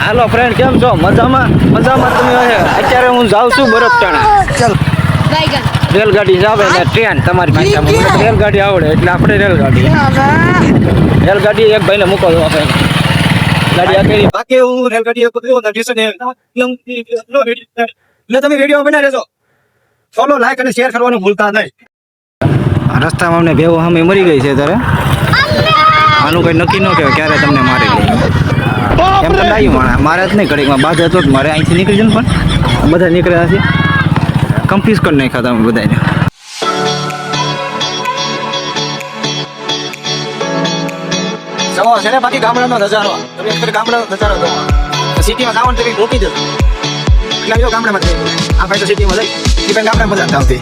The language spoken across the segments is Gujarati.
હાલો ફ્રેન્ડ, કેમ છો? મજામાં તમે? અત્યારે હું જાઉં છું બરફટાણા. ચાલ, રેલગાડી જાવે ને ટ્રેન તમારી ભાષામાં. મને તો રેલગાડી આવડે એટલે આપણે રેલગાડી એક ભાઈને મૂકો દો આપણે. ગાડી આખી બાકી હું રેલગાડી એક બધું સ્ટેશન એટલે તમે વિડીયો બનાવી રહેજો. ફોલો, લાઈક અને શેર કરવાનું ભૂલતા નહીં. રસ્તામાં અમને ભેવો સામે મરી ગઈ છે ત્યારે આનું કઈ નક્કી ન કહેવાય ક્યારે તમને મારી ગઈ. એમ તો ડાયું મારે જ નહીં, ઘડીકમાં બાદ હતો જ મારે અહીંથી નીકળી જાય ને, પણ બધા નીકળ્યા છે. કમ્પ્લીટ કરી નાખ્યા તમે બધાને. જવા છે ને બાકી ગામડાનો નજારો. તમે એક ગામડાનો નજારો જોવા. સિટીમાં જવાનું તમે મૂકી દો એટલે જો ગામડામાં જઈ આ ભાઈ તો સિટીમાં જઈ એ પણ ગામડામાં મજા આવતી.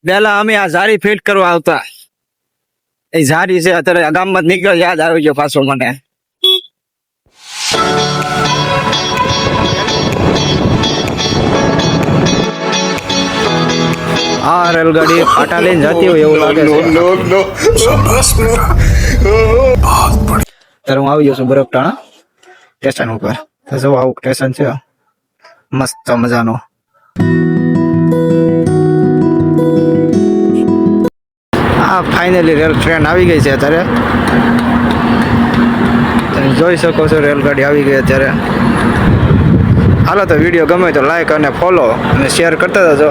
પહેલા અમે આ જારી ફિટ કરવા આવતા. એ જારી છે અત્યારે ગામમાં નીકળ્યો, યાદ આવી ગયો પાછો મને. આ રેલગાડી પાટા લઈને જતી હોય એવું લાગે છે. ત્યારે હું આવી ગયો છું બરફટાણા સ્ટેશન ઉપર. જો આવું સ્ટેશન છે મસ્ત મજાનું. હા, ફાઇનલી રેલ ટ્રેન આવી ગઈ છે અત્યારે. તમે જોઈ શકો છો રેલગાડી આવી ગઈ અત્યારે. હાલો તો વિડીયો ગમે તો લાઈક અને ફોલો અને શેર કરતા જજો.